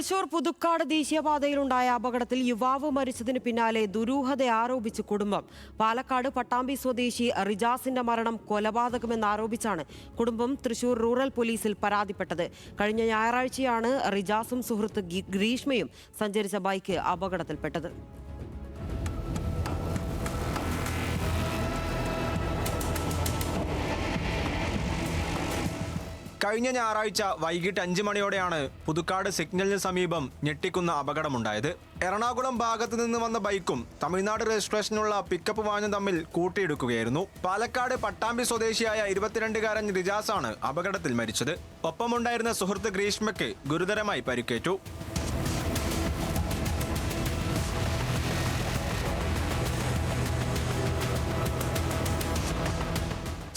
തൃശൂർ പുതുക്കാട് ദേശീയപാതയിലുണ്ടായ അപകടത്തിൽ യുവാവ് മരിച്ചതിന് പിന്നാലെ ദുരൂഹത ആരോപിച്ച് കുടുംബം. പാലക്കാട് പട്ടാമ്പി സ്വദേശി റിജാസിന്റെ മരണം കൊലപാതകമെന്നാരോപിച്ചാണ് കുടുംബം തൃശൂർ റൂറൽ പോലീസിൽ പരാതിപ്പെട്ടത്. കഴിഞ്ഞ ഞായറാഴ്ചയാണ് റിജാസും സുഹൃത്ത് ഗ്രീഷ്മയും സഞ്ചരിച്ച ബൈക്ക് അപകടത്തിൽപ്പെട്ടത്. കഴിഞ്ഞ ഞായറാഴ്ച വൈകിട്ട് 5 മണിയോടെയാണ് പുതുക്കാട് സിഗ്നലിന് സമീപം ഞെട്ടിക്കുന്ന അപകടമുണ്ടായത്. എറണാകുളം ഭാഗത്ത് നിന്ന് വന്ന ബൈക്കും തമിഴ്നാട് രജിസ്ട്രേഷനുള്ള പിക്കപ്പ് വാനും തമ്മിൽ കൂട്ടിയിടിക്കുകയായിരുന്നു. പാലക്കാട് പട്ടാമ്പി സ്വദേശിയായ 22-കാരൻ റിജാസാണ് അപകടത്തിൽ മരിച്ചത്. ഒപ്പമുണ്ടായിരുന്ന സുഹൃത്ത് ഗ്രീഷ്മയ്ക്ക് ഗുരുതരമായി പരിക്കേറ്റു.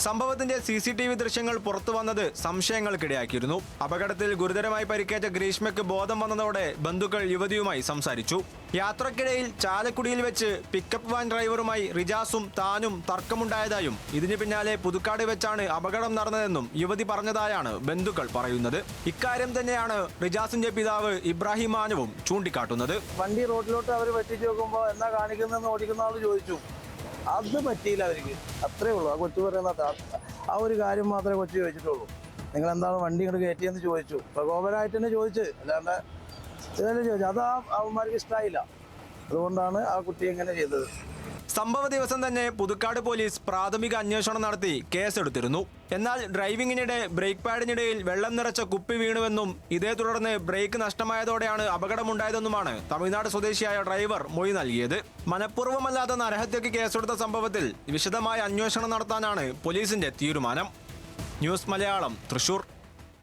സംഭവത്തിന്റെ CCTV ദൃശ്യങ്ങൾ പുറത്തു വന്നത് സംശയങ്ങൾക്കിടയാക്കിയിരുന്നു. അപകടത്തിൽ ഗുരുതരമായി പരിക്കേറ്റ ഗ്രീഷ്മയ്ക്ക് ബോധം വന്നതോടെ ബന്ധുക്കൾ യുവതിയുമായി സംസാരിച്ചു. യാത്രക്കിടയിൽ ചാലക്കുടിയിൽ വെച്ച് പിക്കപ്പ് വാൻ ഡ്രൈവറുമായി റിജാസും താനും തർക്കമുണ്ടായതായും ഇതിന് പിന്നാലെ പുതുക്കാട് വെച്ചാണ് അപകടം നടന്നതെന്നും യുവതി പറഞ്ഞതായാണ് ബന്ധുക്കൾ പറയുന്നത്. ഇക്കാര്യം തന്നെയാണ് റിജാസിന്റെ പിതാവ് ഇബ്രാഹിം മാനുവും ചൂണ്ടിക്കാട്ടുന്നത്. വണ്ടി റോഡിലോട്ട് അവർ വെട്ടിച്ച് നോക്കുമ്പോൾ എന്നാ കാണിക്കുന്നതെന്ന് ഓടിക്കുന്ന ആൾ ചോദിച്ചു. അത് പറ്റിയില്ല അവർക്ക്, അത്രേ ഉള്ളൂ. ആ കൊച്ചു പറയുന്ന ആ ഒരു കാര്യം മാത്രമേ കൊച്ചു ചോദിച്ചിട്ടുള്ളൂ. നിങ്ങൾ എന്താണ് വണ്ടി ഇങ്ങോട്ട് കയറ്റിയെന്ന് ചോദിച്ചു. പ്രകോപനമായിട്ട് തന്നെ ചോദിച്ചു, അല്ലാണ്ട് ഇതല്ലേ ചോദിച്ചു. അത് അവന്മാർക്ക് ഇഷ്ടമായില്ല. അതുകൊണ്ടാണ് ആ കുട്ടി എങ്ങനെ ചെയ്തത്. സംഭവ ദിവസം തന്നെ പുതുക്കാട് പോലീസ് പ്രാഥമിക അന്വേഷണം നടത്തി കേസെടുത്തിരുന്നു. എന്നാൽ ഡ്രൈവിംഗിനിടെ ബ്രേക്ക് പാഡിനിടയിൽ വെള്ളം നിറച്ച കുപ്പി വീണുവെന്നും ഇതേ തുടർന്ന് ബ്രേക്ക് നഷ്ടമായതോടെയാണ് അപകടമുണ്ടായതെന്നുമാണ് തമിഴ്നാട് സ്വദേശിയായ ഡ്രൈവർ മൊഴി നൽകിയത്. മനഃപൂർവ്വമല്ലാത്ത നരഹത്യക്ക് കേസെടുത്ത സംഭവത്തിൽ വിശദമായ അന്വേഷണം നടത്താനാണ് പോലീസിന്റെ തീരുമാനം. ന്യൂസ് മലയാളം, തൃശൂർ.